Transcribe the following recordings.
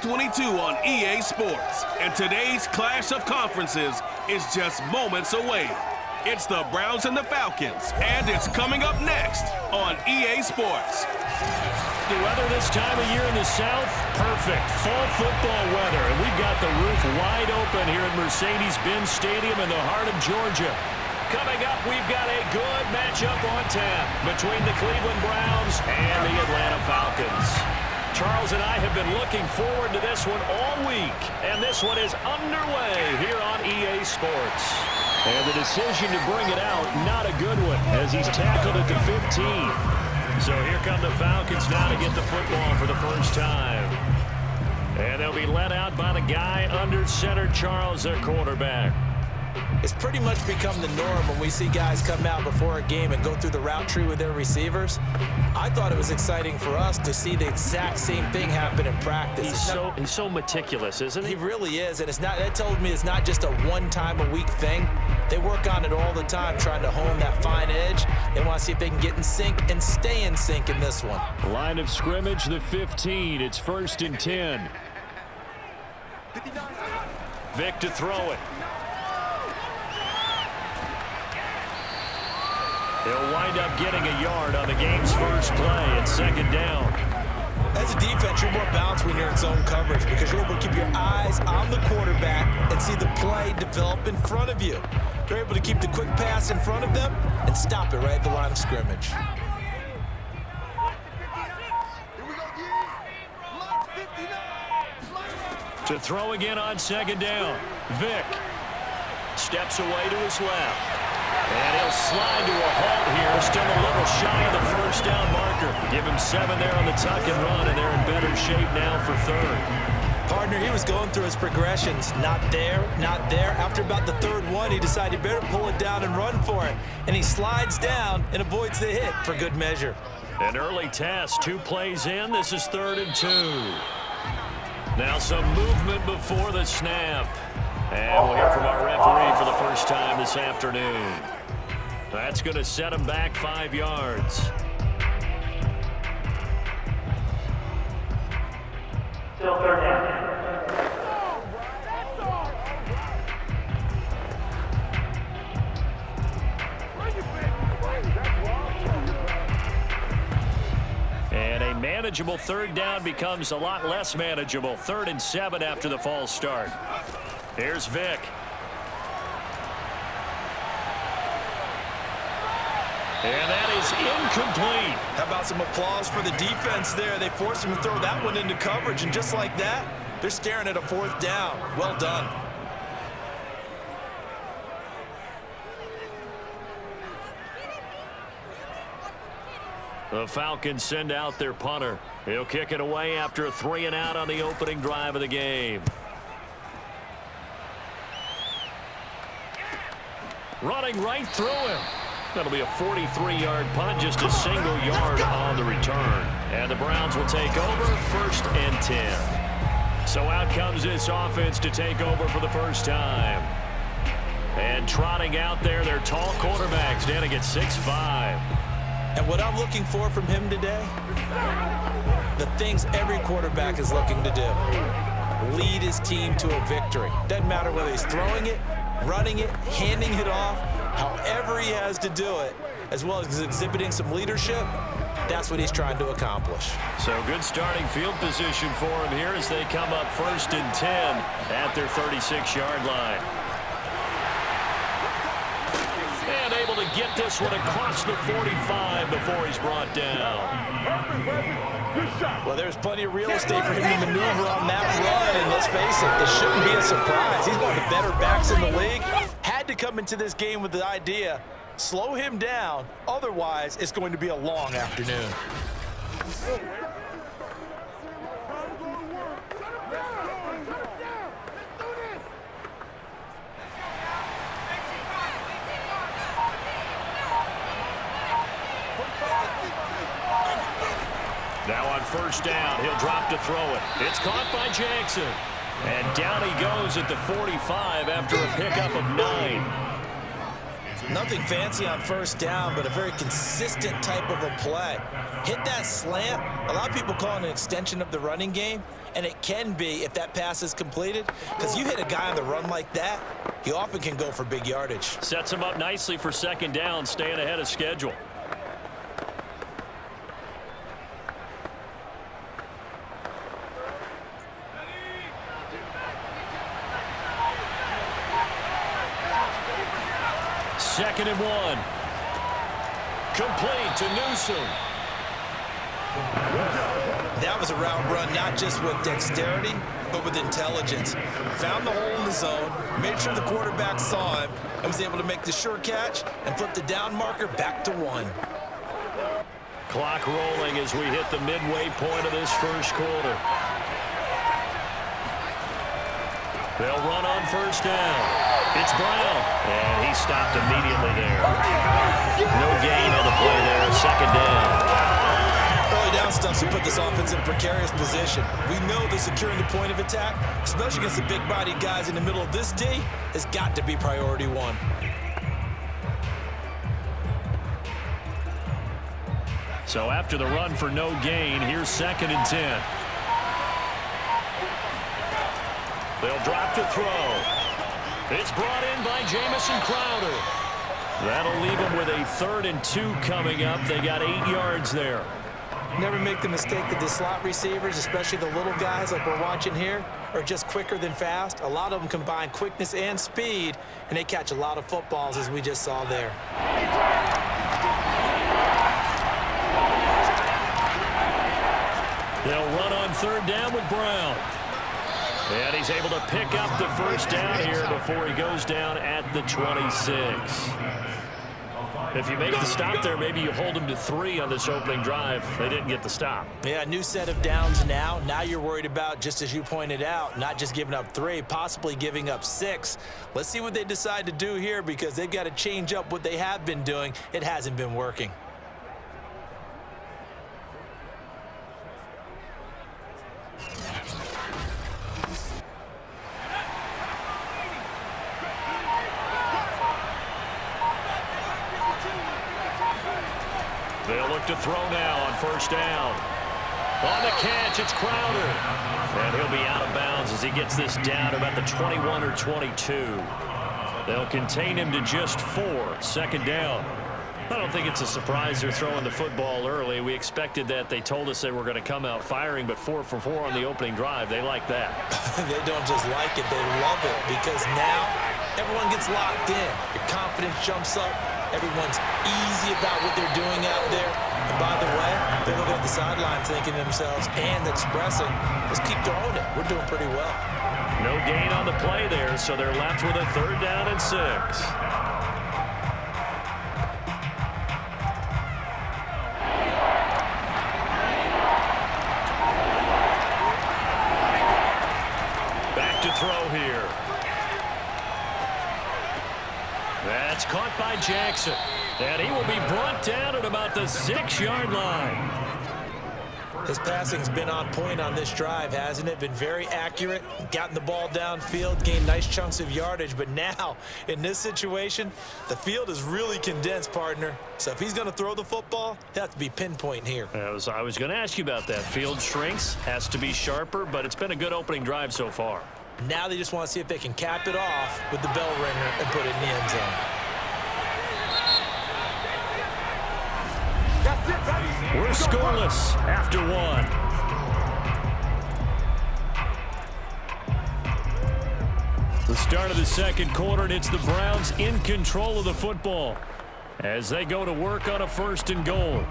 22 on EA Sports, and today's clash of conferences is just moments away. It's the Browns and the Falcons, and it's coming up next on EA Sports. The weather this time of year in the South, perfect. Fall football weather, and we've got the roof wide open here at Mercedes-Benz Stadium in the heart of Georgia. Coming up, we've got a good matchup on tap between the Cleveland Browns and the Atlanta Falcons. Charles and I have been looking forward to this one all week, and this one is underway here on EA Sports. And the decision to bring it out, not a good one, as he's tackled at the 15. So here come the Falcons now to get the football for the first time. And they'll be let out by the guy under center, Charles, their quarterback. It's pretty much become the norm when we see guys come out before a game and go through the route tree with their receivers. I thought it was exciting for us to see the exact same thing happen in practice. He's so meticulous, isn't he? He really is, and that told me it's not just a one-time-a-week thing. They work on it all the time, trying to hone that fine edge. They want to see if they can get in sync and stay in sync in this one. Line of scrimmage, the 15. It's 1st and 10. Vick to throw it. He'll wind up getting a yard on the game's first play at 2nd down. As a defense, you're more balanced when you're in zone coverage because you're able to keep your eyes on the quarterback and see the play develop in front of you. You're able to keep the quick pass in front of them and stop it right at the line of scrimmage. To throw again on 2nd down. Vick steps away to his left. And he'll slide to a halt here. Still a little shy of the first down marker. Give him 7 there on the tuck and run, and they're in better shape now for 3rd. Partner, he was going through his progressions. Not there, not there. After about the 3rd one, he decided he better pull it down and run for it. And he slides down and avoids the hit for good measure. An early test, 2 plays in. This is 3rd and 2. Now some movement before the snap. And we'll hear from our referee for the first time this afternoon. That's going to set him back 5 yards. Still 3rd down. And a manageable 3rd down becomes a lot less manageable. 3rd and 7 after the false start. Here's Vick. And that is incomplete. How about some applause for the defense there? They forced him to throw that one into coverage, and just like that, they're staring at a 4th down. Well done. The Falcons send out their punter. He'll kick it away after a 3 and out on the opening drive of the game. Running right through him. That'll be a 43-yard punt, just a single yard on the return. And the Browns will take over 1st and 10. So out comes this offense to take over for the first time. And trotting out there, their tall quarterback standing at 6'5". And what I'm looking for from him today, the things every quarterback is looking to do. Lead his team to a victory. Doesn't matter whether he's throwing it, running it, handing it off, however he has to do it, as well as exhibiting some leadership, that's what he's trying to accomplish. So good starting field position for him here as they come up 1st and 10 at their 36-yard line. And able to get this one across the 45 before he's brought down. Well, there's plenty of real estate for him to maneuver on that run, and let's face it, this shouldn't be a surprise. He's one of the better backs in the league. Had to come into this game with the idea, slow him down, otherwise it's going to be a long afternoon. Now on 1st down, he'll drop to throw it. It's caught by Jackson. And down he goes at the 45 after a pickup of 9. Nothing fancy on 1st down, but a very consistent type of a play. Hit that slant. A lot of people call it an extension of the running game. and it can be if that pass is completed, because you hit a guy on the run like that, he often can go for big yardage. Sets him up nicely for second down, staying ahead of schedule. Second and 1. Complete to Newsome. That was a route run not just with dexterity, but with intelligence. Found the hole in the zone, made sure the quarterback saw him, and was able to make the sure catch and flip the down marker back to 1. Clock rolling as we hit the midway point of this first quarter. They'll run on first down. It's Brown, and he stopped immediately there. No gain on the play there, second down. Early down stuff to put this offense in a precarious position. We know that securing the point of attack, especially against the big-bodied guys in the middle of this D, has got to be priority 1. So after the run for no gain, here's second and 10. They'll drop to throw. It's brought in by Jamison Crowder. That'll leave them with a 3rd and 2 coming up. They got 8 yards there. Never make the mistake that the slot receivers, especially the little guys like we're watching here, are just quicker than fast. A lot of them combine quickness and speed, and they catch a lot of footballs, as we just saw there. They'll run on 3rd down with Brown. And he's able to pick up the first down here before he goes down at the 26. If you make the stop there, maybe you hold him to 3 on this opening drive. They didn't get the stop. Yeah, new set of downs now. Now you're worried about, just as you pointed out, not just giving up 3, possibly giving up 6. Let's see what they decide to do here, because they've got to change up what they have been doing. It hasn't been working. They'll look to throw now on first down. On the catch, it's Crowder. And he'll be out of bounds as he gets this down to about the 21 or 22. They'll contain him to just 4, second down. I don't think it's a surprise they're throwing the football early. We expected that. They told us they were going to come out firing, but 4 for 4 on the opening drive. They like that. They don't just like it, they love it, because now everyone gets locked in. Your confidence jumps up. Everyone's easy about what they're doing out there. And by the way, they're looking at the sideline thinking to themselves and expressing, let's keep throwing it. We're doing pretty well. No gain on the play there, so they're left with a 3rd down and 6. Back to throw here. That's caught by Jackson. And he will be brought down at about the 6-yard line. His passing's been on point on this drive, hasn't it? Been very accurate, gotten the ball downfield, gained nice chunks of yardage. But now, in this situation, the field is really condensed, partner. So if he's going to throw the football, it has to be pinpoint here. I was going to ask you about that. Field shrinks, has to be sharper, but it's been a good opening drive so far. Now they just want to see if they can cap it off with the bell ringer and put it in the end zone. We're scoreless after 1. The start of the second quarter, and it's the Browns in control of the football as they go to work on a 1st and goal.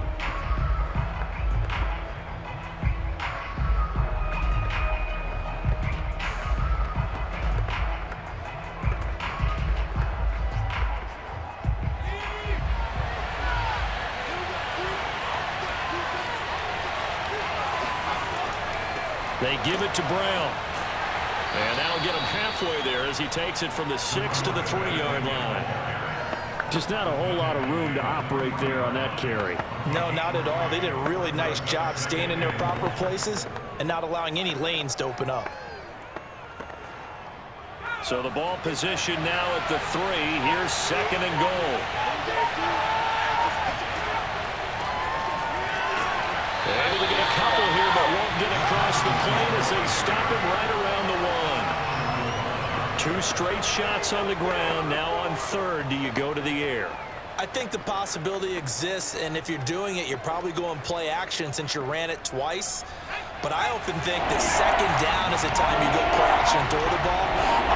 They give it to Brown. And that'll get him halfway there as he takes it from the 6 to the 3-yard line. Just not a whole lot of room to operate there on that carry. No, not at all. They did a really nice job staying in their proper places and not allowing any lanes to open up. So the ball position now at the 3. Here's 2nd and goal. And able to get a couple here, but won't get across the plane as they stop him right around the 1. 2 straight shots on the ground. Now on 3rd, do you go to the air? I think the possibility exists, and if you're doing it, you're probably going play action since you ran it twice. But I often think that 2nd down is the time you go play action and throw the ball.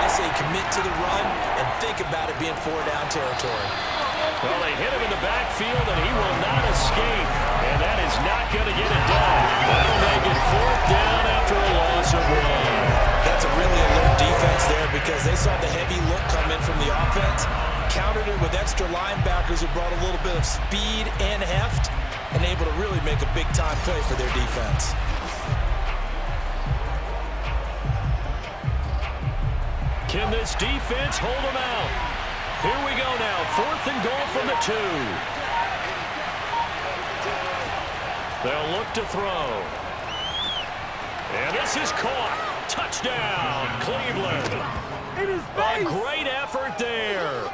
I say commit to the run and think about it being 4-down territory. Well, they hit him in the backfield, and he will not escape. And that is not going to get it done. That'll make it 4th down after a loss of 1. That's a really alert defense there because they saw the heavy look come in from the offense, countered it with extra linebackers who brought a little bit of speed and heft, and able to really make a big-time play for their defense. Can this defense hold them out? Here we go now. 4th and goal from the 2. They'll look to throw. And this is caught. Touchdown, Cleveland. A great effort there.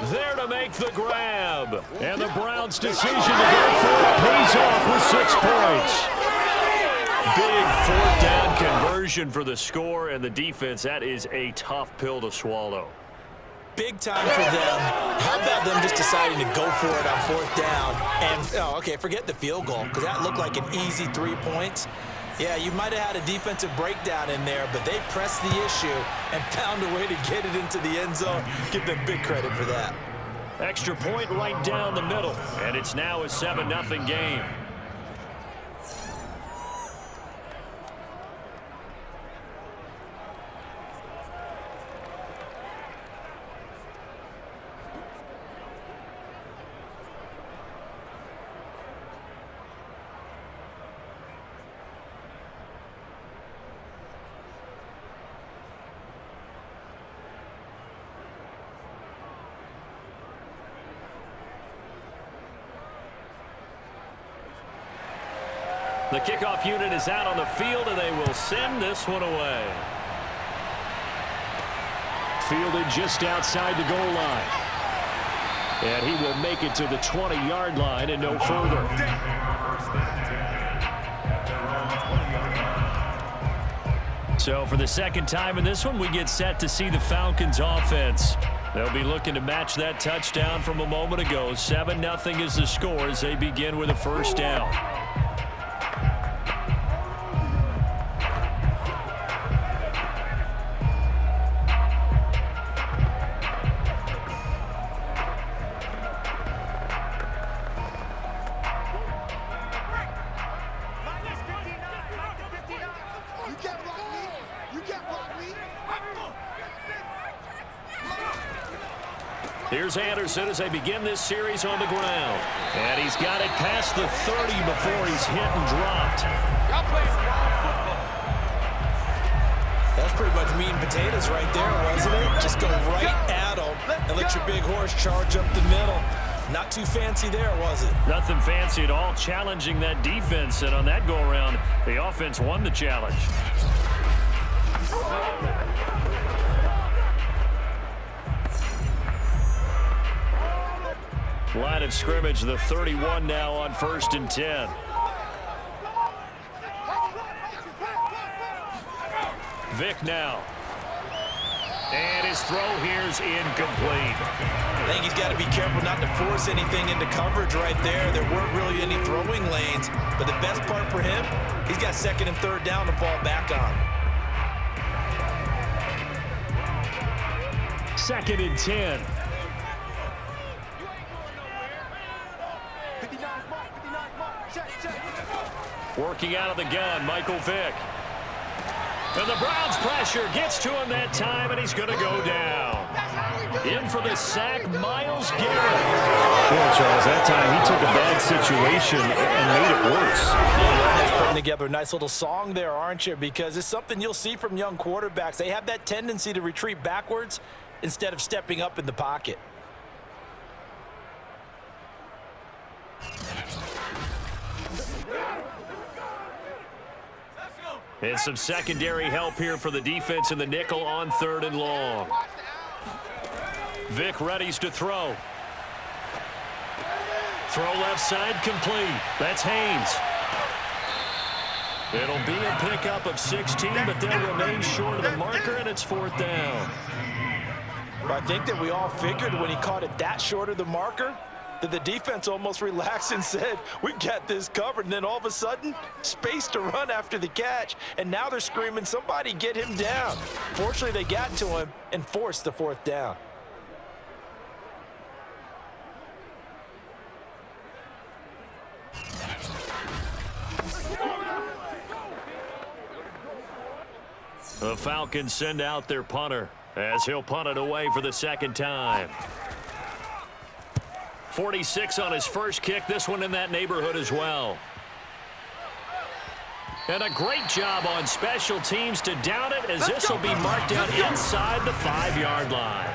There to make the grab. And the Browns' decision to go for it pays off with 6 points. Big 4th down conversion for the score, and the defense, that is a tough pill to swallow. Big time for them. How about them just deciding to go for it on 4th down? And, okay, forget the field goal, because that looked like an easy 3 points. Yeah, you might have had a defensive breakdown in there, but they pressed the issue and found a way to get it into the end zone. Give them big credit for that. Extra point right down the middle, and it's now a 7-0 game. The kickoff unit is out on the field, and they will send this one away. Fielded just outside the goal line. And he will make it to the 20-yard line and no further. So for the 2nd time in this one, we get set to see the Falcons offense. They'll be looking to match that touchdown from a moment ago. 7-0 is the score as they begin with a 1st down. Here's Anderson as they begin this series on the ground. And he's got it past the 30 before he's hit and dropped. That's pretty much meat and potatoes right there, wasn't it? Just go right at him and let your big horse charge up the middle. Not too fancy there, was it? Nothing fancy at all, challenging that defense. And on that go-around, the offense won the challenge. Line of scrimmage, the 31 now on 1st and 10. Vick now. And his throw here's incomplete. I think he's got to be careful not to force anything into coverage right there. There weren't really any throwing lanes. But the best part for him, he's got 2nd and 3rd down to fall back on. 2nd and 10. Working out of the gun, Michael Vick. And the Browns pressure gets to him that time, and he's going to go down. In for the sack, Myles Garrett. Well, Charles, that time he took a bad situation and made it worse. Yeah, putting together a nice little song there, aren't you? Because it's something you'll see from young quarterbacks. They have that tendency to retreat backwards instead of stepping up in the pocket. And some secondary help here for the defense in the nickel on 3rd and long. Vick readies to throw. Throw left side complete. That's Haynes. It'll be a pickup of 16, but they'll remain short of the marker, and it's 4th down. Well, I think that we all figured when he caught it that short of the marker that the defense almost relaxed and said, we've got this covered. And then all of a sudden, space to run after the catch. And now they're screaming, somebody get him down. Fortunately, they got to him and forced the 4th down. The Falcons send out their punter as he'll punt it away for the 2nd time. 46 on his first kick, this one in that neighborhood as well. And a great job on special teams to down it, as this will be marked out inside the 5-yard line.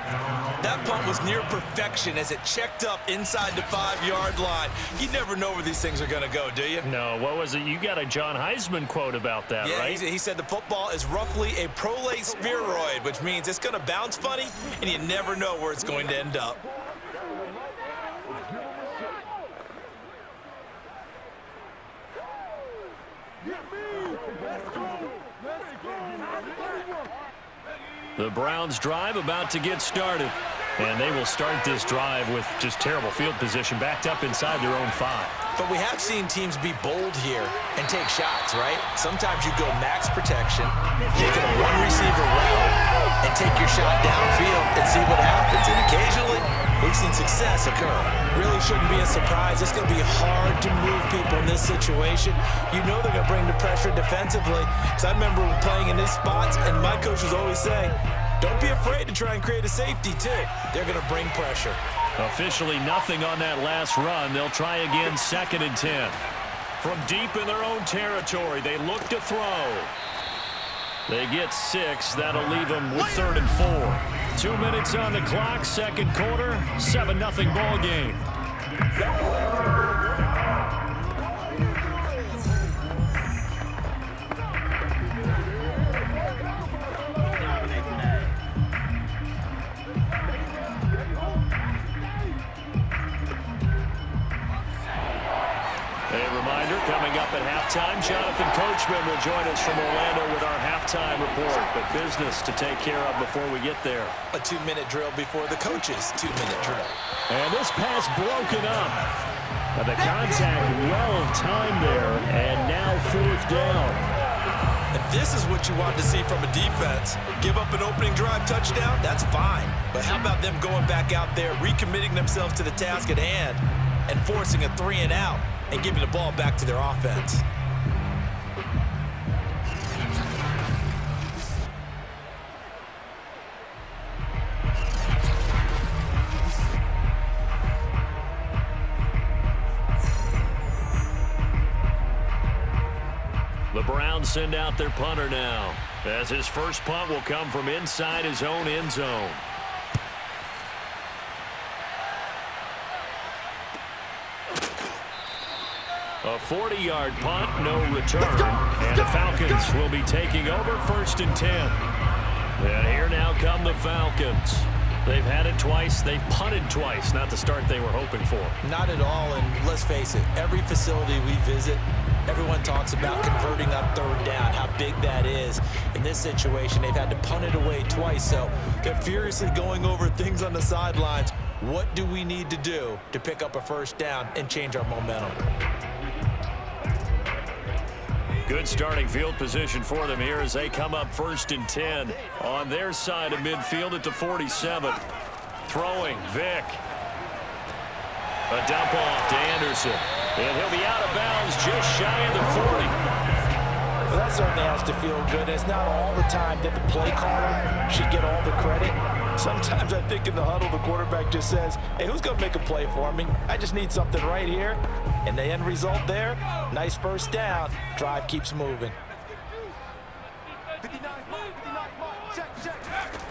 That punt was near perfection as it checked up inside the 5-yard line. You never know where these things are going to go, do you? No, what was it? You got a John Heisman quote about that, yeah, right? He said the football is roughly a prolate spheroid, which means it's going to bounce funny, and you never know where it's going to end up. The Browns drive about to get started. And they will start this drive with just terrible field position, backed up inside their own 5. But we have seen teams be bold here and take shots, right? Sometimes you go max protection, make it a one-receiver route, and take your shot downfield and see what happens. And occasionally, we've seen success occur. Really shouldn't be a surprise. It's going to be hard to move people in this situation. You know they're going to bring the pressure defensively. Because I remember playing in these spots, and my coaches always say, don't be afraid to try and create a safety, too. They're going to bring pressure. Officially nothing on that last run. They'll try again, 2nd and 10. From deep in their own territory, they look to throw. They get 6. That'll leave them with 3rd and 4. 2 minutes on the clock, 2nd quarter, 7-0 ball game. Coming up at halftime, Jonathan Coachman will join us from Orlando with our halftime report. But business to take care of before we get there. A 2-minute drill before the coach's 2-minute drill. And this pass broken up. The contact well timed there, and now 4th down. And this is what you want to see from a defense. Give up an opening drive touchdown, that's fine. But how about them going back out there, recommitting themselves to the task at hand, and forcing a 3-and-out? And giving the ball back to their offense. The Browns send out their punter now, as his first punt will come from inside his own end zone. A 40-yard punt, no return. And the Falcons will be taking over 1st and 10. And here now come the Falcons. They've had it twice. They've punted twice. Not the start they were hoping for. Not at all, and let's face it, every facility we visit, everyone talks about converting on 3rd down, how big that is. In this situation, they've had to punt it away twice, so they're furiously going over things on the sidelines. What do we need to do to pick up a 1st down and change our momentum? Good starting field position for them here as they come up 1st and 10 on their side of midfield at the 47. Throwing, Vick. A dump off to Anderson. And he'll be out of bounds just shy of the 40. Well, that certainly has to feel good. It's not all the time that the play caller should get all the credit. Sometimes I think in the huddle, the quarterback just says, hey, who's going to make a play for me? I just need something right here. And the end result there, nice 1st down. Drive keeps moving.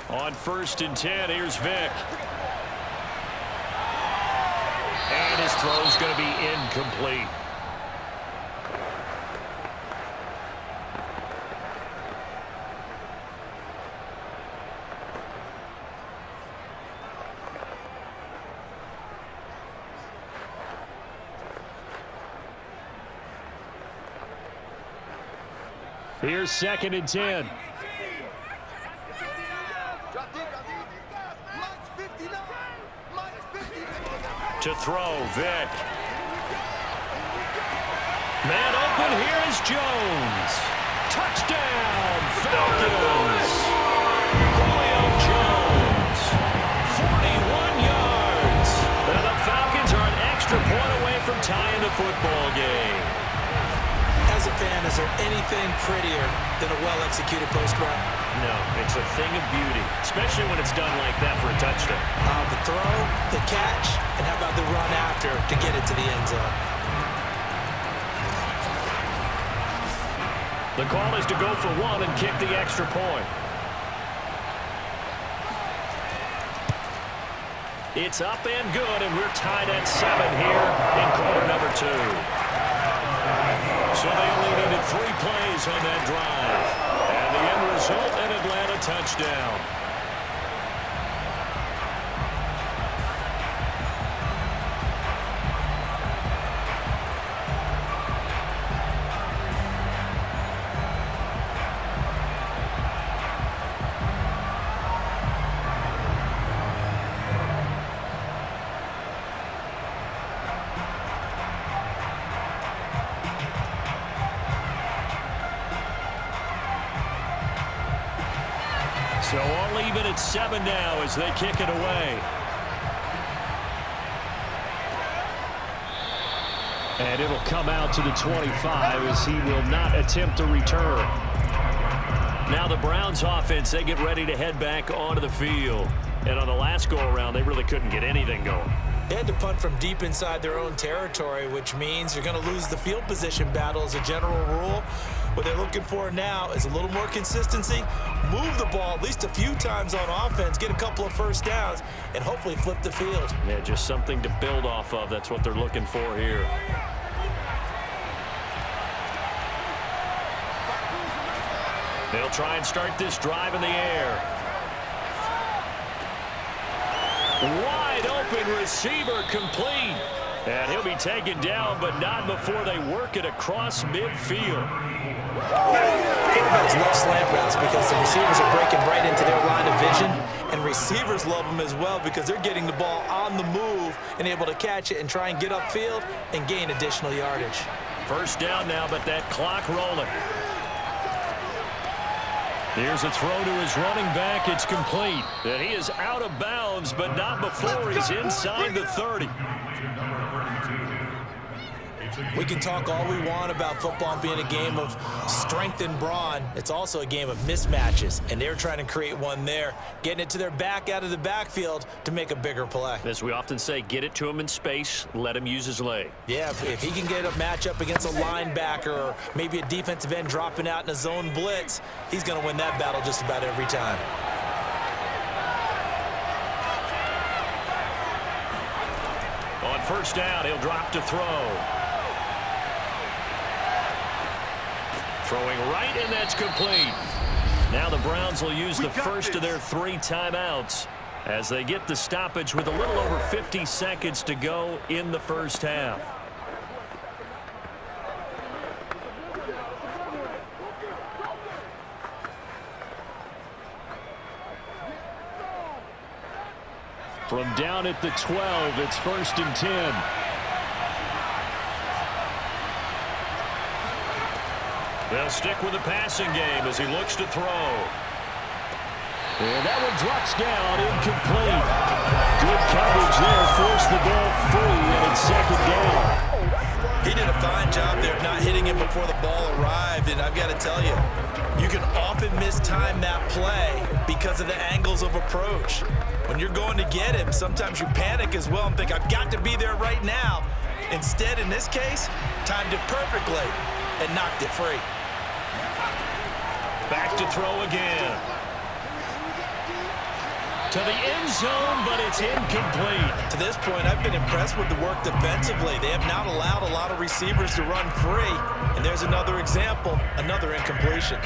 On 1st and 10, here's Vick. And his throw's going to be incomplete. Here's 2nd and 10. To throw, Vick. Man open, here is Jones. Touchdown, Falcons. Julio Jones, 41 yards. And the Falcons are an extra point away from tying the football game. As a fan, is there anything prettier than a well-executed post route? No, it's a thing of beauty, especially when it's done like that for a touchdown. The throw, the catch, and how about the run after to get it to the end zone? The call is to go for 1 and kick the extra point. It's up and good, and we're tied at 7 here in quarter number 2. So they only needed 3 plays on that drive. And the end result, an Atlanta touchdown. So all even at 7 now as they kick it away. And it'll come out to the 25 as he will not attempt to return. Now the Browns offense, they get ready to head back onto the field. And on the last go-around, they really couldn't get anything going. They had to punt from deep inside their own territory, which means you're going to lose the field position battle as a general rule. What they're looking for now is a little more consistency, move the ball at least a few times on offense, get a couple of first downs, and hopefully flip the field. Yeah, just something to build off of. That's what they're looking for here. They'll try and start this drive in the air. Wide open receiver complete. And he'll be taken down, but not before they work it across midfield. Quarterbacks love slant routes because the receivers are breaking right into their line of vision, and receivers love them as well because they're getting the ball on the move and able to catch it and try and get upfield and gain additional yardage. First down now, but that clock rolling. Here's a throw to his running back. It's complete. And he is out of bounds, but not before he's inside the 30. We can talk all we want about football being a game of strength and brawn. It's also a game of mismatches, and they're trying to create one there, getting it to their back out of the backfield to make a bigger play. As we often say, get it to him in space, let him use his leg. Yeah, if he can get a matchup against a linebacker or maybe a defensive end dropping out in a zone blitz, he's going to win that battle just about every time. On first down, he'll drop to throw. Throwing right, and that's complete. Now the Browns will use the first of their 3 timeouts as they get the stoppage with a little over 50 seconds to go in the first half. From down at the 12, it's 1st and 10. They'll stick with the passing game as he looks to throw. And that one drops down, incomplete. Good coverage there, forced the ball free, and it's 2nd down. He did a fine job there of not hitting him before the ball arrived, and I've got to tell you, you can often mistime that play because of the angles of approach. When you're going to get him, sometimes you panic as well and think, I've got to be there right now. Instead, in this case, timed it perfectly and knocked it free. Back to throw again. To the end zone, but it's incomplete. To this point, I've been impressed with the work defensively. They have not allowed a lot of receivers to run free. And there's another example, another incompletion.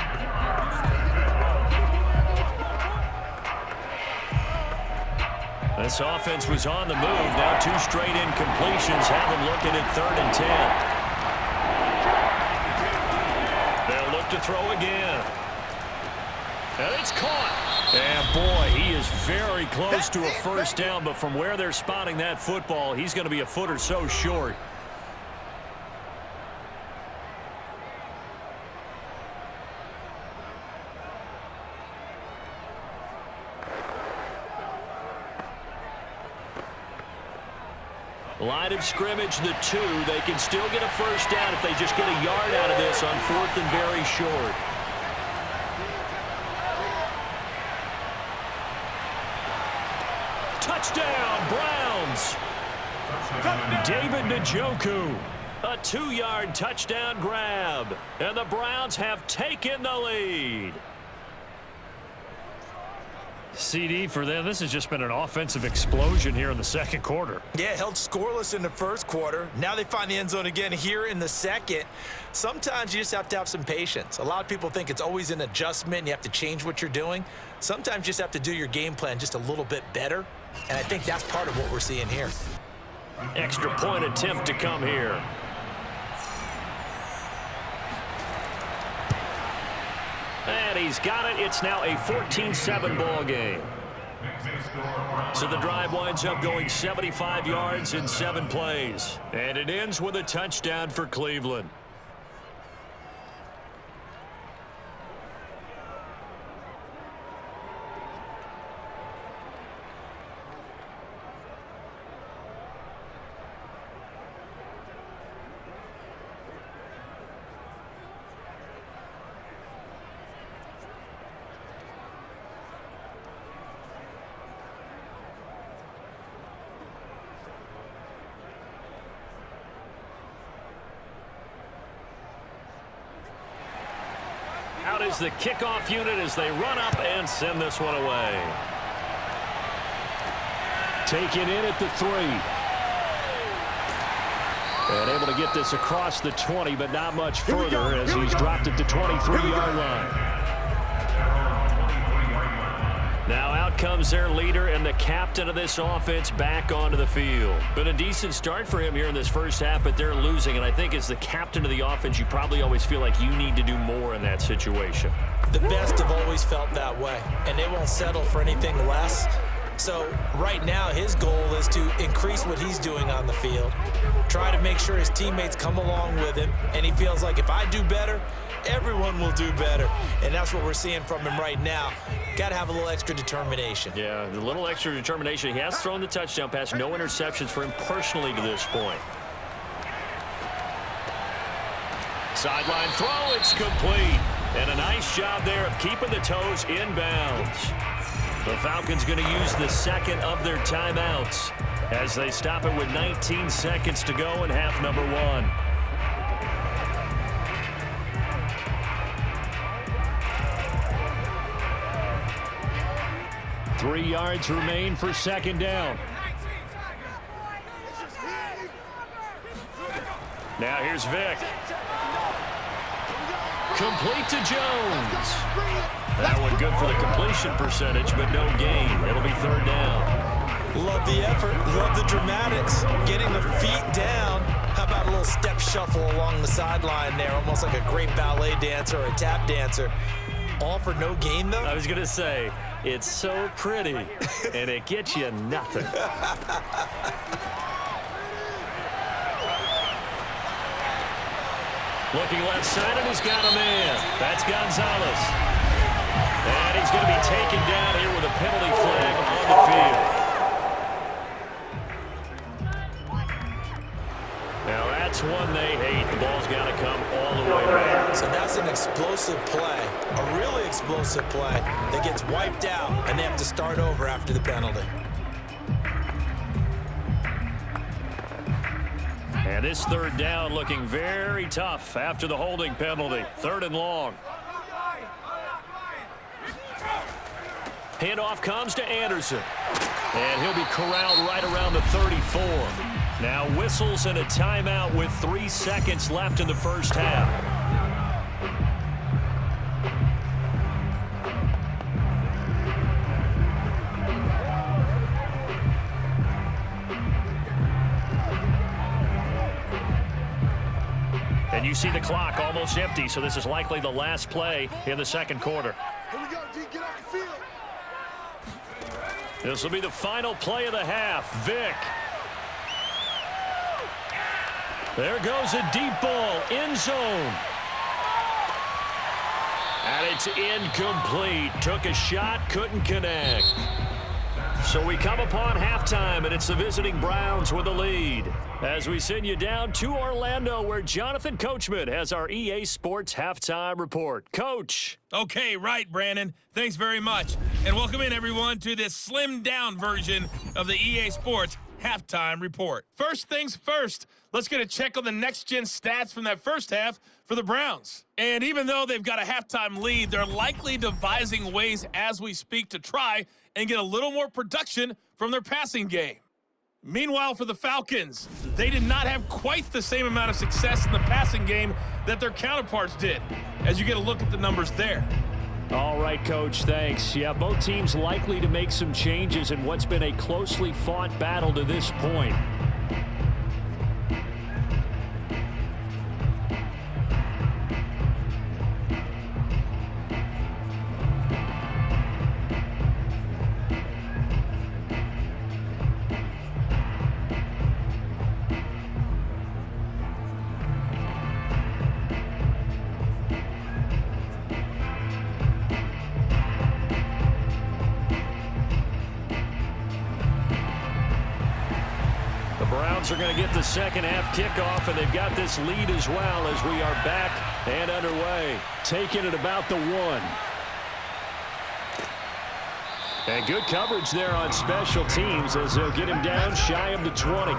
This offense was on the move. Now 2 straight incompletions have them looking at 3rd and 10. They'll look left to throw again. And it's caught. And boy, he is very close to a first down, but from where they're spotting that football, he's going to be a foot or so short. Line of scrimmage, the 2. They can still get a first down if they just get a yard out of this on 4th and very short. Touchdown, Browns. David Njoku. A 2-yard touchdown grab. And the Browns have taken the lead. CD for them, this has just been an offensive explosion here in the second quarter. Yeah, held scoreless in the first quarter. Now they find the end zone again here in the second. Sometimes you just have to have some patience. A lot of people think it's always an adjustment. You have to change what you're doing. Sometimes you just have to do your game plan just a little bit better. And I think that's part of what we're seeing here. Extra point attempt to come here. And he's got it. It's now a 14-7 ball game. So the drive winds up going 75 yards in 7 plays. And it ends with a touchdown for Cleveland. Out is the kickoff unit as they run up and send this one away. Taken in at the 3. And able to get this across the 20, but not much further as he's dropped at the 23-yard line. Now out comes their leader and the captain of this offense back onto the field. Been a decent start for him here in this first half, but they're losing. And I think as the captain of the offense, you probably always feel like you need to do more in that situation. The best have always felt that way, and they won't settle for anything less. So right now his goal is to increase what he's doing on the field, try to make sure his teammates come along with him, and he feels like if I do better, everyone will do better. And that's what we're seeing from him right now. Got to have a little extra determination. Yeah, the little extra determination. He has thrown the touchdown pass, no interceptions for him personally to this point. Sideline throw, it's complete. And a nice job there of keeping the toes in bounds. The Falcons going to use the second of their timeouts as they stop it with 19 seconds to go in half number 1. Three yards remain for second down. Now here's Vick. Complete to Jones. That one good for the completion percentage, but no gain. It'll be third down. Love the effort. Love the dramatics. Getting the feet down. How about a little step shuffle along the sideline there, almost like a great ballet dancer or a tap dancer. All for no gain, though? I was going to say, it's so pretty, and it gets you nothing. Looking left side, and he's got a man. That's Gonzalez. And he's going to be taken down here with a penalty flag on the field. Now that's one they hate. The ball's got to come all the way back. So that's an explosive play, a really explosive play that gets wiped out, and they have to start over after the penalty. And this third down looking very tough after the holding penalty. Third and long. Handoff comes to Anderson. And he'll be corralled right around the 34. Now whistles and a timeout with 3 seconds left in the first half. And you see the clock almost empty, so this is likely the last play in the second quarter. Here we go, G. Get off the field. This will be the final play of the half. Vick. There goes a deep ball. End zone. And it's incomplete. Took a shot, couldn't connect. So we come upon halftime, and it's the visiting Browns with the lead. As we send you down to Orlando, where Jonathan Coachman has our EA Sports Halftime Report. Coach. Okay, right, Brandon. Thanks very much. And welcome in, everyone, to this slimmed-down version of the EA Sports Halftime Report. First things first, let's get a check on the next-gen stats from that first half for the Browns. And even though they've got a halftime lead, they're likely devising ways as we speak to try and get a little more production from their passing game. Meanwhile, for the Falcons, they did not have quite the same amount of success in the passing game that their counterparts did, as you get a look at the numbers there. All right, Coach, thanks. Yeah, both teams likely to make some changes in what's been a closely fought battle to this point. Are going to get the second half kickoff, and they've got this lead as well as we are back and underway. Taking it about the 1. And good coverage there on special teams as they'll get him down shy of the 20.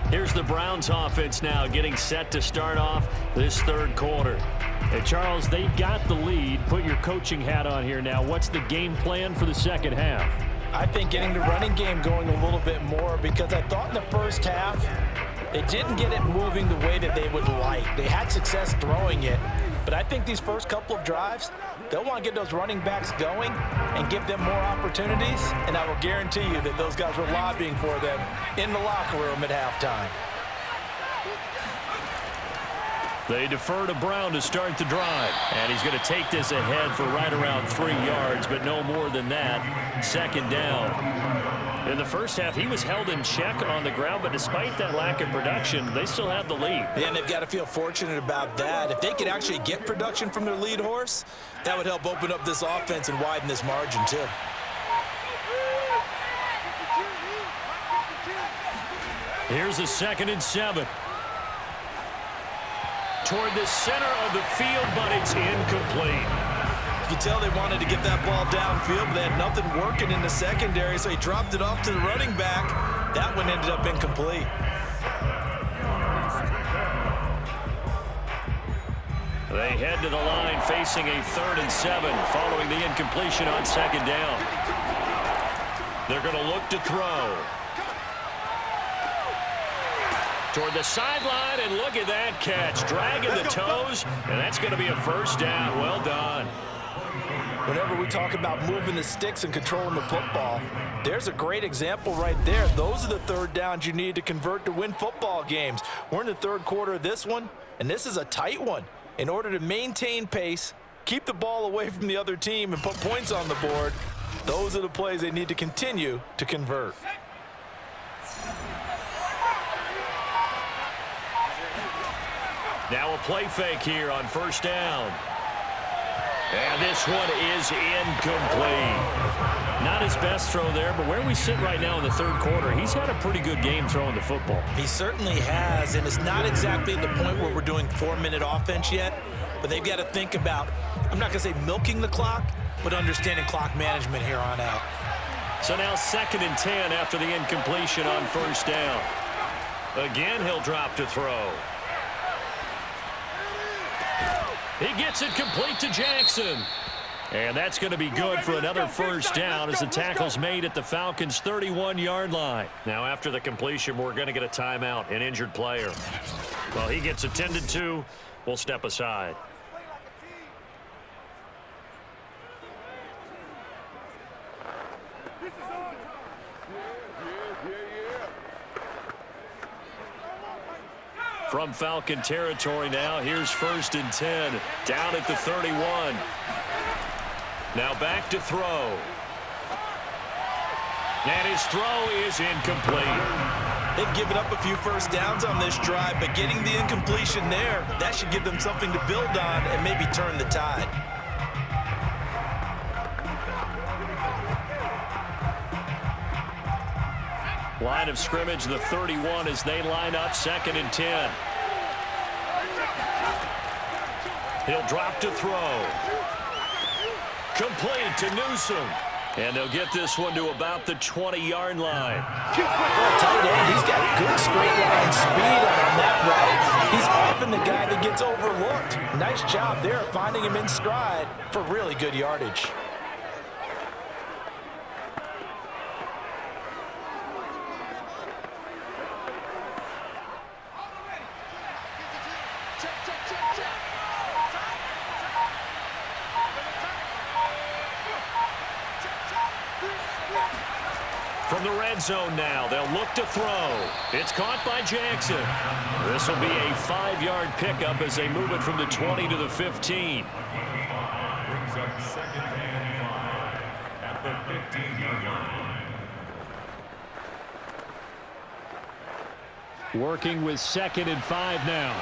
Here's the Browns offense now getting set to start off this third quarter. Hey, Charles, they've got the lead. Put your coaching hat on here now. What's the game plan for the second half? I think getting the running game going a little bit more, because I thought in the first half they didn't get it moving the way that they would like. They had success throwing it, but I think these first couple of drives, they'll want to get those running backs going and give them more opportunities, and I will guarantee you that those guys were lobbying for them in the locker room at halftime. They defer to Brown to start the drive. And he's going to take this ahead for right around 3 yards, but no more than that. Second down. In the first half, he was held in check on the ground, but despite that lack of production, they still have the lead. Yeah, and they've got to feel fortunate about that. If they could actually get production from their lead horse, that would help open up this offense and widen this margin, too. Here's a 2nd and 7. Toward the center of the field, but it's incomplete. You can tell they wanted to get that ball downfield, but they had nothing working in the secondary, so he dropped it off to the running back. That one ended up incomplete. They head to the line facing a 3rd and 7 following the incompletion on 2nd down. They're going to look to throw. Toward the sideline, and look at that catch. Dragging the toes, and that's going to be a first down. Well done. Whenever we talk about moving the sticks and controlling the football, there's a great example right there. Those are the third downs you need to convert to win football games. We're in the third quarter of this one, and this is a tight one. In order to maintain pace, keep the ball away from the other team, and put points on the board, those are the plays they need to continue to convert. Now a play fake here on first down. And this one is incomplete. Not his best throw there, but where we sit right now in the third quarter, he's had a pretty good game throwing the football. He certainly has, and it's not exactly at the point where we're doing 4-minute offense yet, but they've got to think about, I'm not going to say milking the clock, but understanding clock management here on out. So now 2nd and 10 after the incompletion on first down. Again, he'll drop to throw. He gets it complete to Jackson. And that's going to be good for another first down as the tackle's made at the Falcons' 31-yard line. Now, after the completion, we're going to get a timeout, an injured player. Well, he gets attended to. We'll step aside. From Falcon territory now, here's 1st and 10, down at the 31. Now back to throw. And his throw is incomplete. They've given up a few first downs on this drive, but getting the incompletion there, that should give them something to build on and maybe turn the tide. Line of scrimmage, the 31, as they line up 2nd and 10. He'll drop to throw. Complete to Newsome. And they'll get this one to about the 20-yard line. For a tight end, he's got good straight line speed on that route. He's often the guy that gets overlooked. Nice job there finding him in stride for really good yardage. From the red zone now, they'll look to throw. It's caught by Jackson. This will be a 5-yard pickup as they move it from the 20 to the 15. Brings up 2nd and 5 at the 15-yard line. Working with 2nd and 5 now.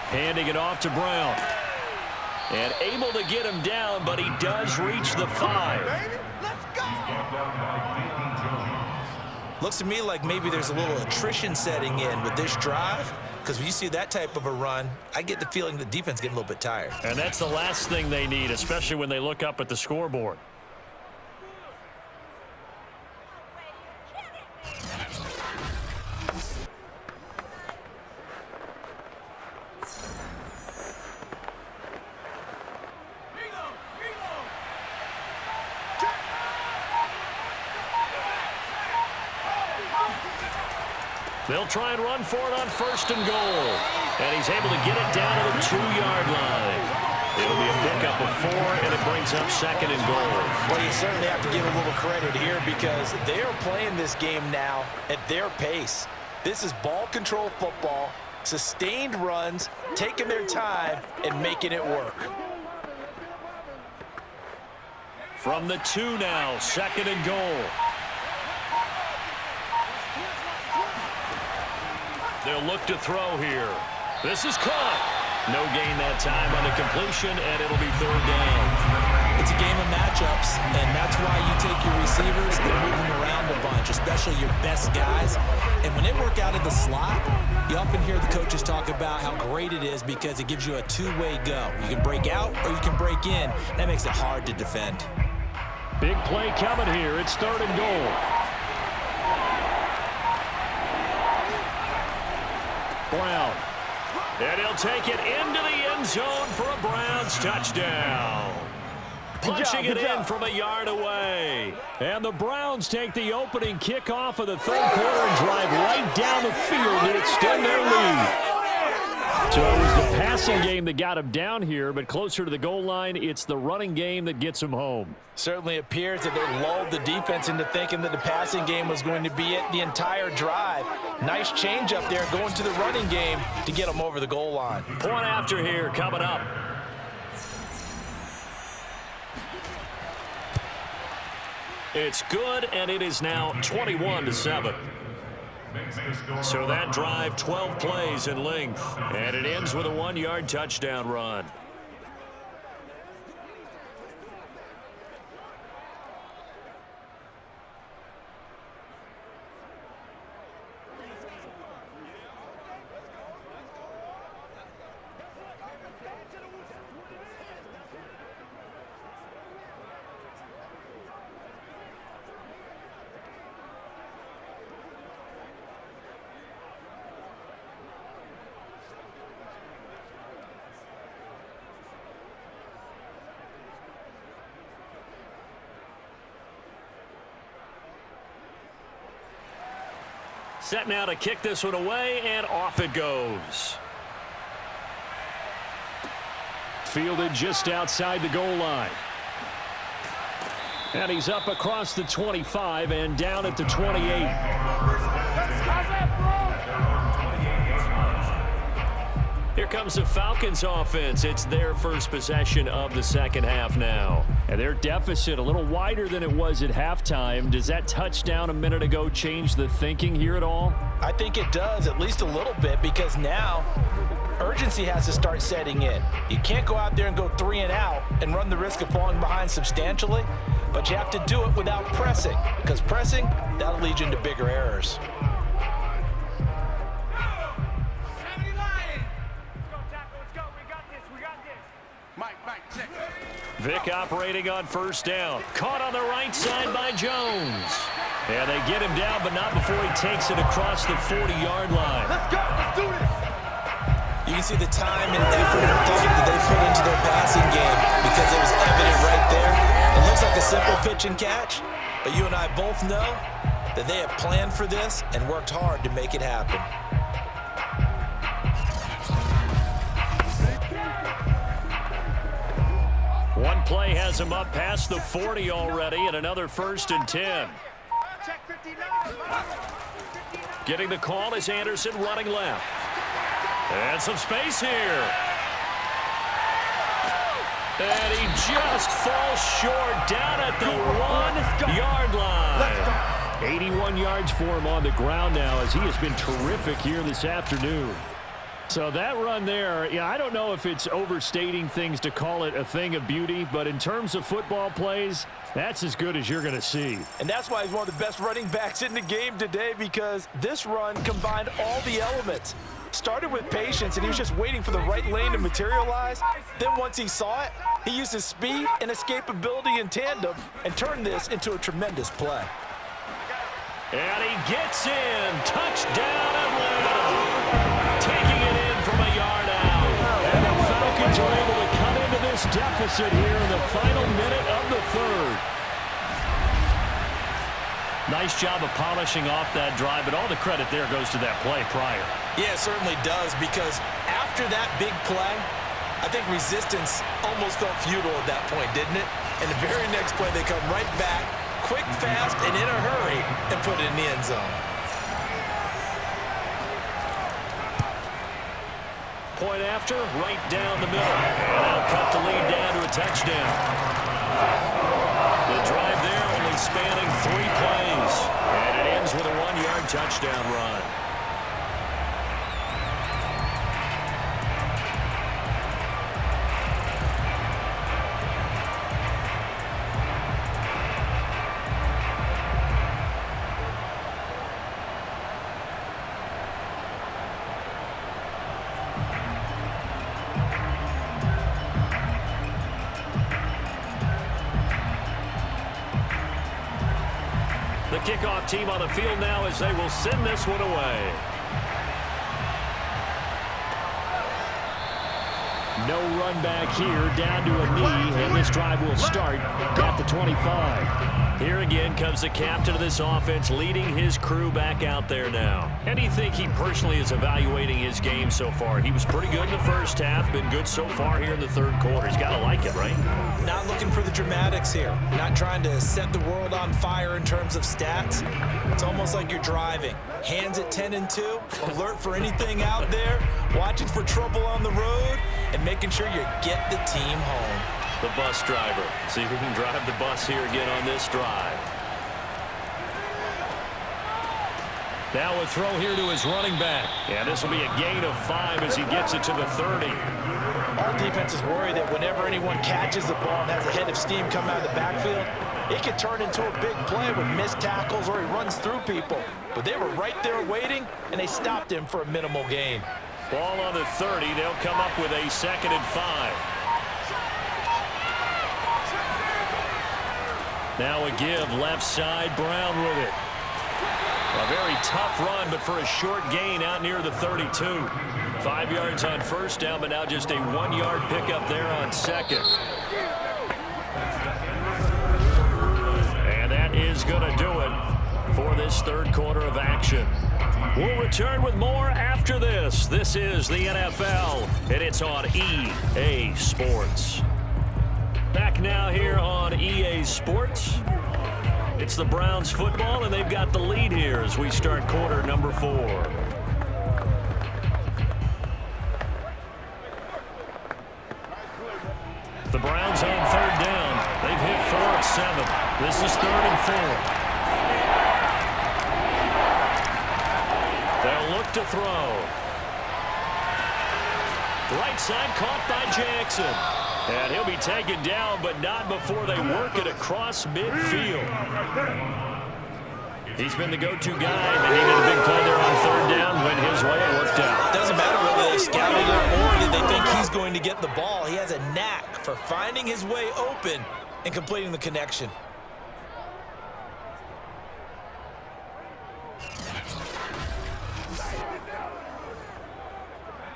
Handing it off to Brown. And able to get him down, but he does reach the 5. Looks to me like maybe there's a little attrition setting in with this drive, because when you see that type of a run, I get the feeling the defense getting a little bit tired. And that's the last thing they need, especially when they look up at the scoreboard. They'll try and run for it on 1st and goal. And he's able to get it down to the 2-yard line. It'll be a pickup of 4, and it brings up 2nd and goal. Well, you certainly have to give a little credit here because they're playing this game now at their pace. This is ball control football, sustained runs, taking their time, and making it work. From the 2 now, 2nd and goal. They'll look to throw here. This is caught. No gain that time on the completion, and it'll be 3rd down. It's a game of matchups, and that's why you take your receivers and move them around a bunch, especially your best guys. And when they work out of the slot, you often hear the coaches talk about how great it is because it gives you a two-way go. You can break out or you can break in. That makes it hard to defend. Big play coming here. It's 3rd and goal. Brown. And he'll take it into the end zone for a Browns touchdown. Punching it in from a yard away. And the Browns take the opening kickoff of the 3rd quarter and drive right down the field to extend their lead. So it was the passing game that got him down here, but closer to the goal line, it's the running game that gets him home. Certainly appears that they lulled the defense into thinking that the passing game was going to be it the entire drive. Nice change up there going to the running game to get them over the goal line. Point after here coming up. It's good, and it is now 21-7. So that drive, 12 plays in length, and it ends with a 1-yard touchdown run. Set now to kick this one away, and off it goes. Fielded just outside the goal line. And he's up across the 25 and down at the 28. Here comes the Falcons offense. It's their first possession of the second half now. And their deficit a little wider than it was at halftime. Does that touchdown a minute ago change the thinking here at all? I think it does, at least a little bit, because now urgency has to start setting in. You can't go out there and go 3 and out and run the risk of falling behind substantially, but you have to do it without pressing, because pressing, that'll lead you into bigger errors. Vick operating on first down. Caught on the right side by Jones. And they get him down, but not before he takes it across the 40-yard line. Let's go. Let's do this. You can see the time and effort and thought that they put into their passing game because it was evident right there. It looks like a simple pitch and catch, but you and I both know that they have planned for this and worked hard to make it happen. One play has him up past the 40 already, and another 1st and 10. Getting the call is Anderson running left. And some space here. And he just falls short down at the 1-yard line. 81 yards for him on the ground now as he has been terrific here this afternoon. So that run there, yeah, I don't know if it's overstating things to call it a thing of beauty, but in terms of football plays, that's as good as you're going to see. And that's why he's one of the best running backs in the game today, because this run combined all the elements. Started with patience, and he was just waiting for the right lane to materialize. Then once he saw it, he used his speed and escapability in tandem and turned this into a tremendous play. And he gets in. Touchdown Atlanta. Taking it in from a yard out. And the Falcons are able to cut into this deficit here in the final minute of the third. Nice job of polishing off that drive, but all the credit there goes to that play prior. Yeah, it certainly does, because after that big play, I think resistance almost felt futile at that point, didn't it? And the very next play, they come right back, quick, fast, and in a hurry, and put it in the end zone. Point after, right down the middle. And that'll cut the lead down to a touchdown. The drive there only spanning 3 plays. And it ends with a 1-yard touchdown run. The kickoff team on the field now as they will send this one away. No run back here, down to a knee, and this drive will start at the 25. Here again comes the captain of this offense, leading his crew back out there now. How do you think he personally is evaluating his game so far? He was pretty good in the first half, been good so far here in the third quarter. He's got to like it, right? Not looking for the dramatics here. Not trying to set the world on fire in terms of stats. It's almost like you're driving. Hands at 10 and 2, alert for anything out there, watching for trouble on the road, and making sure you get the team home. The bus driver. See if we can drive the bus here again on this drive. Now a throw here to his running back. And this will be a gain of 5 as he gets it to the 30. Our defense is worried that whenever anyone catches the ball and has a head of steam come out of the backfield, it could turn into a big play with missed tackles or he runs through people. But they were right there waiting, and they stopped him for a minimal gain. Ball on the 30. They'll come up with a 2nd and 5. Now a give, left side, Brown with it. A very tough run, but for a short gain out near the 32. 5 yards on first down, but now just a 1-yard pickup there on second. And that is going to do it for this third quarter of action. We'll return with more after this. This is the NFL, and it's on EA Sports. Back now here on EA Sports. It's the Browns football, and they've got the lead here as we start quarter number 4. The Browns on 3rd down. They've hit 4 of 7. This is 3rd and 4. They'll look to throw. Right side caught by Jackson. And he'll be taken down, but not before they work it across midfield. He's been the go-to guy. They needed a big play there on 3rd down. Went his way. It worked out. Doesn't matter whether they scouted it or did they think he's going to get the ball. He has a knack for finding his way open and completing the connection.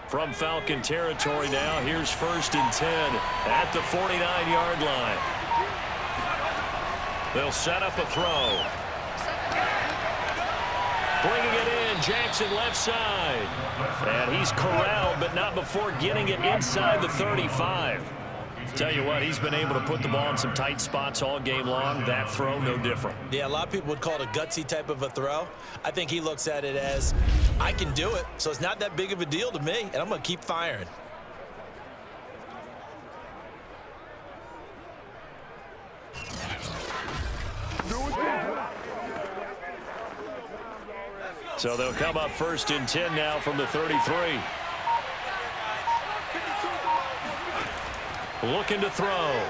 From Falcon territory now, here's 1st and 10 at the 49-yard line. They'll set up a throw. Bringing it in, Jackson left side. And he's corralled, but not before getting it inside the 35. Tell you what, he's been able to put the ball in some tight spots all game long. That throw, no different. Yeah, a lot of people would call it a gutsy type of a throw. I think he looks at it as, I can do it, so it's not that big of a deal to me, and I'm going to keep firing. So they'll come up 1st and 10 now from the 33. Looking to throw.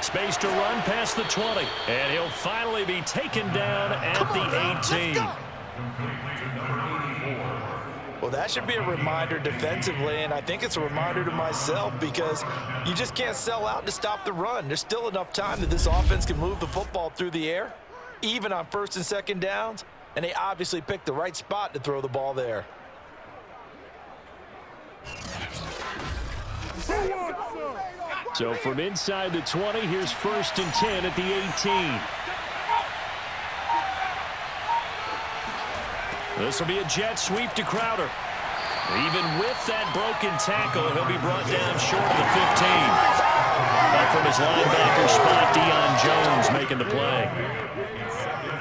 Space to run past the 20. And he'll finally be taken down at the 18. Well, that should be a reminder defensively, and I think it's a reminder to myself because you just can't sell out to stop the run. There's still enough time that this offense can move the football through the air, even on 1st and 2nd downs, and they obviously picked the right spot to throw the ball there. So from inside the 20, here's 1st and 10 at the 18. This will be a jet sweep to Crowder. Even with that broken tackle, he'll be brought down short of the 15. Back from his linebacker spot, Deion Jones making the play.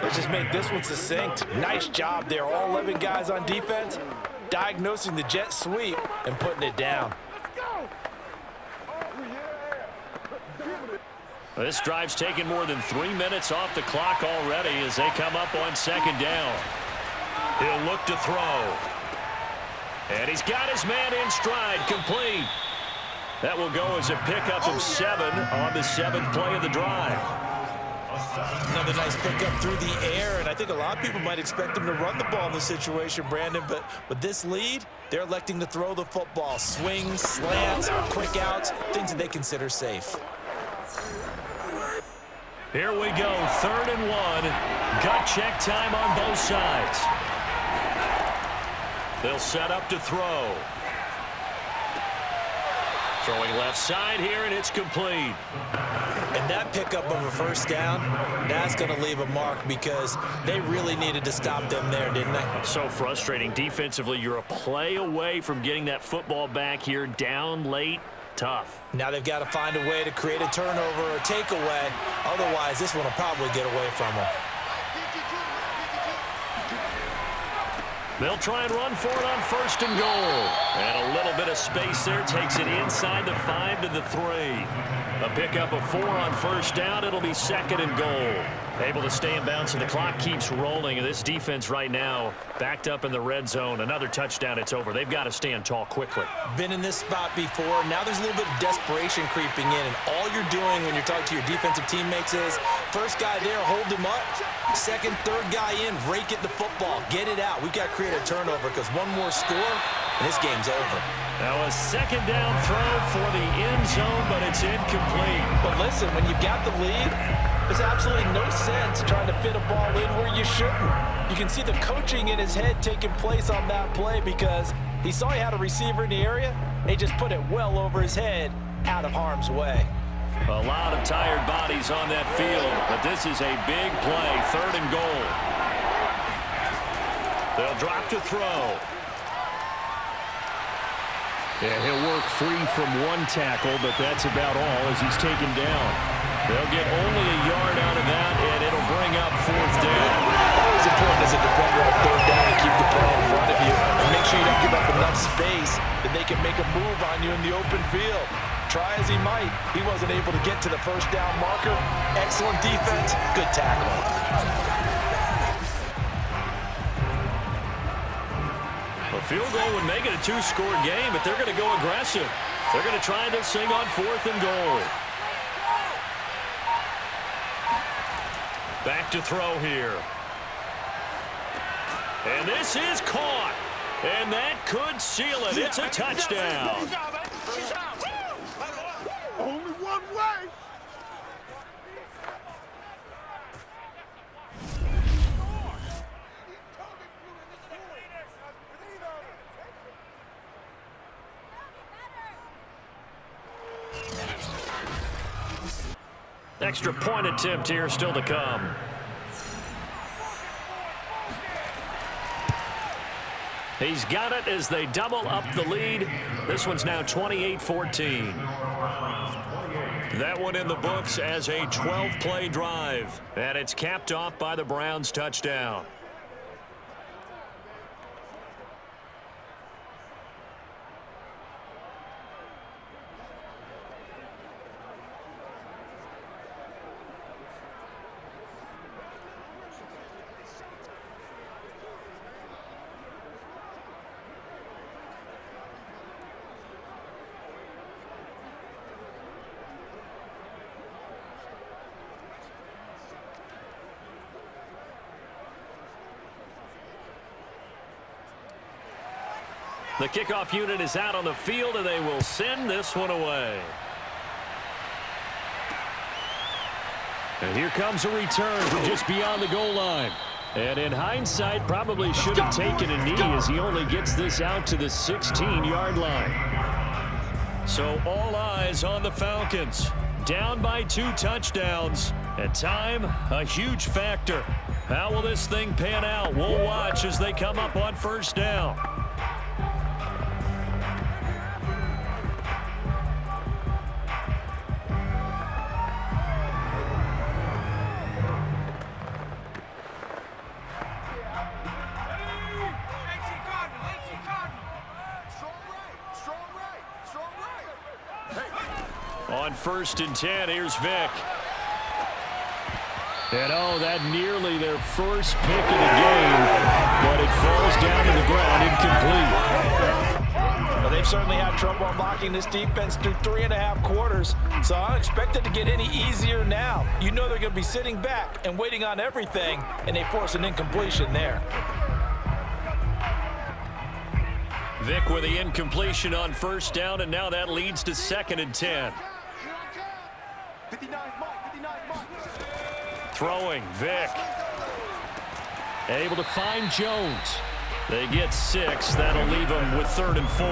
Let's just make this one succinct. Nice job there. All 11 guys on defense diagnosing the jet sweep and putting it down. This drive's taken more than 3 minutes off the clock already as they come up on 2nd down. He'll look to throw. And he's got his man in stride, complete. That will go as a pickup of 7 on the 7th play of the drive. Another nice pickup through the air, and I think a lot of people might expect him to run the ball in this situation, Brandon, but with this lead, they're electing to throw the football. Swings, slants, quick outs, things that they consider safe. Here we go, 3rd and 1. Gut check time on both sides. They'll set up to throw. Throwing left side here, and it's complete. And that pickup of a 1st down, that's going to leave a mark because they really needed to stop them there, didn't they? So frustrating. Defensively, you're a play away from getting that football back here down late. Tough. Now they've got to find a way to create a turnover or takeaway. Otherwise, this one will probably get away from them. They'll try and run for it on 1st and goal. And a little bit of space there takes it inside the 5 to the 3. A pickup of 4 on 1st down. It'll be 2nd and goal. Able to stay in bounds, and the clock keeps rolling. And this defense right now backed up in the red zone. Another touchdown, it's over. They've got to stand tall quickly. Been in this spot before. Now there's a little bit of desperation creeping in, and all you're doing when you're talking to your defensive teammates is first guy there, hold him up. 2nd, 3rd guy in, rake it the football. Get it out. We've got to create a turnover because one more score, and this game's over. Now a 2nd down throw for the end zone, but it's incomplete. But listen, when you've got the lead, there's absolutely no sense trying to fit a ball in where you shouldn't. You can see the coaching in his head taking place on that play because he saw he had a receiver in the area, and he just put it well over his head out of harm's way. A lot of tired bodies on that field, but this is a big play, 3rd and goal. They'll drop to throw. Yeah, he'll work free from one tackle, but that's about all as he's taken down. They'll get only a yard out of that, and it'll bring up 4th down. It's important as a defender on 3rd down to keep the play in front of you and make sure you don't give up enough space that they can make a move on you in the open field. Try as he might, he wasn't able to get to the 1st down marker. Excellent defense, good tackle. A field goal would make it a 2-score game, but they're going to go aggressive. They're going to try this thing on 4th and goal. Back to throw here. And this is caught. And that could seal it. It's a touchdown. Only one way. Extra point attempt here still to come. He's got it as they double up the lead. This one's now 28-14. That one in the books as a 12-play drive. And it's capped off by the Browns' touchdown. The kickoff unit is out on the field, and they will send this one away. And here comes a return from just beyond the goal line. And in hindsight, probably should have taken a knee as he only gets this out to the 16-yard line. So all eyes on the Falcons. Down by 2 touchdowns. And time, a huge factor. How will this thing pan out? We'll watch as they come up on 1st down. On 1st and 10, here's Vick. And oh, that nearly their first pick of the game, but it falls down to the ground incomplete. Well, they've certainly had trouble unlocking this defense through 3.5 quarters, so I don't expect it to get any easier now. You know they're going to be sitting back and waiting on everything, and they force an incompletion there. Vick with the incompletion on 1st down, and now that leads to 2nd and 10. Throwing, Vick. Able to find Jones. They get 6. That'll leave them with 3rd and 4.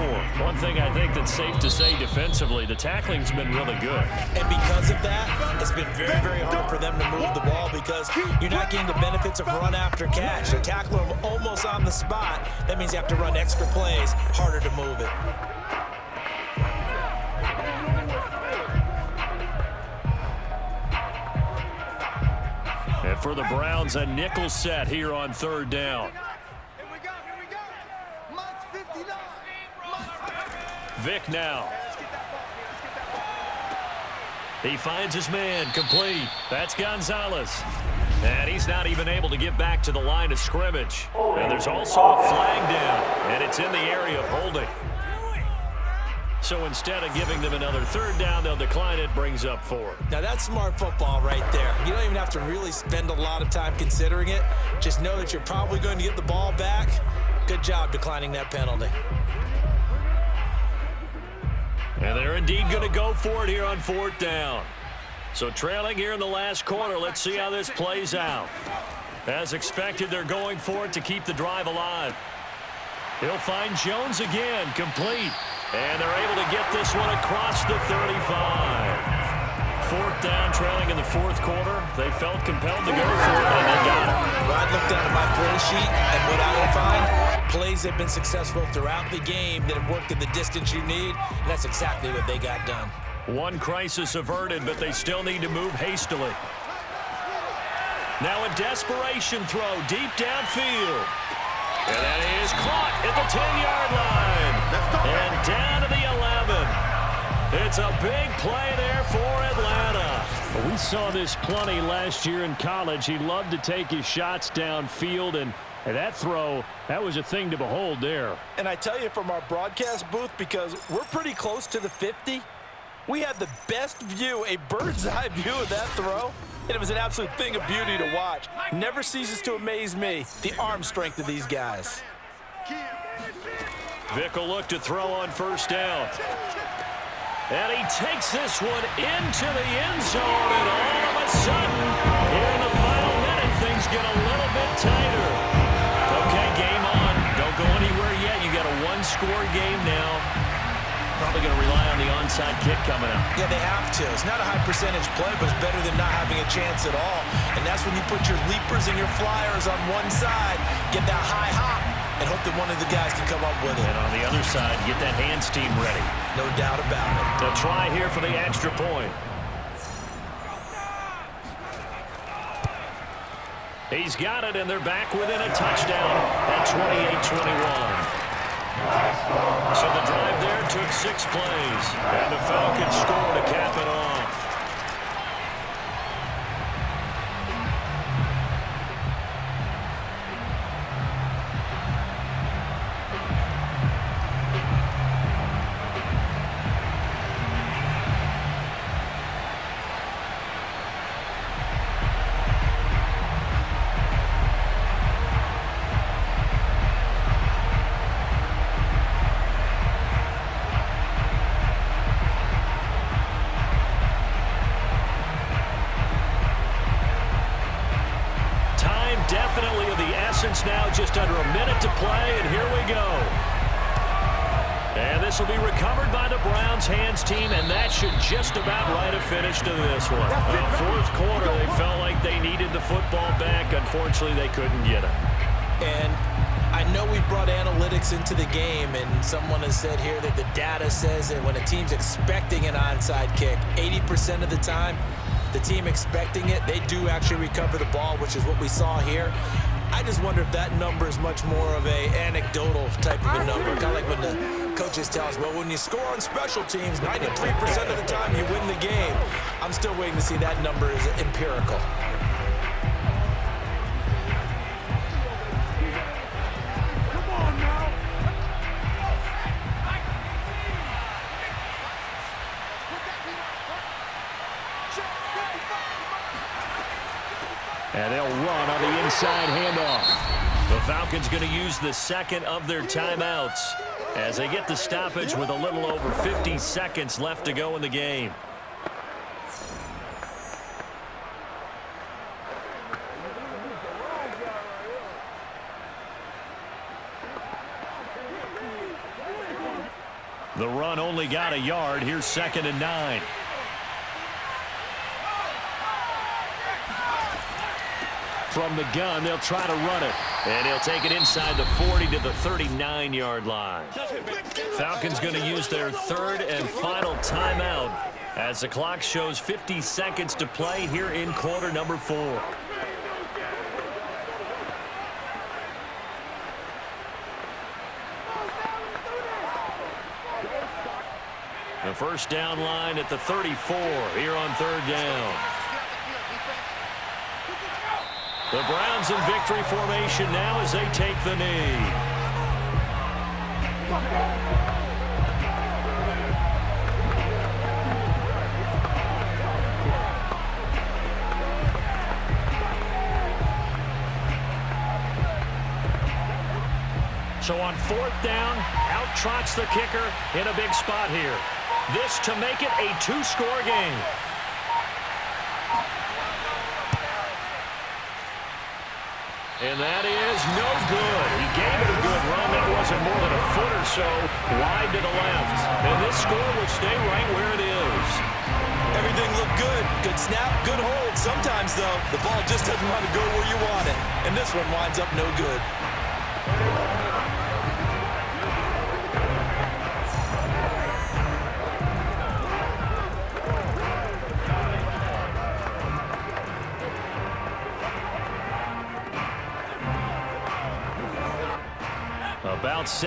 One thing I think that's safe to say defensively, the tackling's been really good. And because of that, it's been very, very hard for them to move the ball because you're not getting the benefits of run after catch. They tackle them almost on the spot. That means you have to run extra plays, harder to move it. And for the Browns, a nickel set here on 3rd down. Vick now. He finds his man, complete. That's Gonzalez. And he's not even able to get back to the line of scrimmage. And there's also a flag down, and it's in the area of holding. So instead of giving them another 3rd down, they'll decline it, brings up 4. Now that's smart football right there. You don't even have to really spend a lot of time considering it. Just know that you're probably going to get the ball back. Good job declining that penalty. And they're indeed going to go for it here on 4th down. So trailing here in the last quarter, let's see how this plays out. As expected, they're going for it to keep the drive alive. He'll find Jones again, complete. And they're able to get this one across the 35. 4th down, trailing in the 4th quarter. They felt compelled to go for it, and they got it. Well, I looked down at my play sheet, and what I would find, Plays have been successful throughout the game that have worked in the distance you need, and that's exactly what they got done. One crisis averted, but they still need to move hastily. Now a desperation throw deep downfield. And that is caught at the 10-yard line. And down to the 11. It's a big play there for Atlanta. Well, we saw this plenty last year in college. He loved to take his shots downfield, and that throw, that was a thing to behold there. And I tell you, from our broadcast booth, because we're pretty close to the 50, we had the best view, a bird's-eye view of that throw, and it was an absolute thing of beauty to watch. Never ceases to amaze me, the arm strength of these guys. Vick will look to throw on first down. And he takes this one into the end zone, and all of a sudden, here in the final minute, things get a little bit tighter. Okay, game on. Don't go anywhere yet. You got a one-score game now. Probably going to rely on the onside kick coming up. Yeah, they have to. It's not a high-percentage play, but it's better than not having a chance at all. And that's when you put your leapers and your flyers on one side, get that high hop, and hope that one of the guys can come up with it. And on the other side, get that hands team ready. No doubt about it. To try here for the extra point. He's got it, and they're back within a touchdown at 28-21. So the drive there took 6 plays, and the Falcons score to cap it off. Definitely of the essence now, just under a minute to play, and here we go. And this will be recovered by the Browns hands team, and that should just about write a finish to this one. Fourth quarter, they felt like they needed the football back. Unfortunately, they couldn't get it. And I know we've brought analytics into the game, and someone has said here that the data says that when a team's expecting an onside kick, 80% of the time, the team expecting it, they do actually recover the ball, which is what we saw here. I just wonder if that number is much more of a anecdotal type of a number. Kind of like when the coaches tell us, well, when you score on special teams, 93% of the time you win the game. I'm still waiting to see that number is empirical. And they'll run on the inside handoff. The Falcons going to use the second of their timeouts as they get the stoppage with a little over 50 seconds left to go in the game. The run only got a yard. Here's 2nd and 9. From the gun, they'll try to run it. And he'll take it inside the 40 to the 39-yard line. Falcons going to use their 3rd and final timeout as the clock shows 50 seconds to play here in quarter number 4. The first down line at the 34 here on 3rd down. The Browns in victory formation now as they take the knee. So on 4th down, out trots the kicker in a big spot here. This to make it a 2-score game. And that is no good. He gave it a good run. That wasn't more than a foot or so wide to the left. And this score will stay right where it is. Everything looked good. Good snap, good hold. Sometimes, though, the ball just doesn't want to go where you want it. And this one winds up no good. timeout set.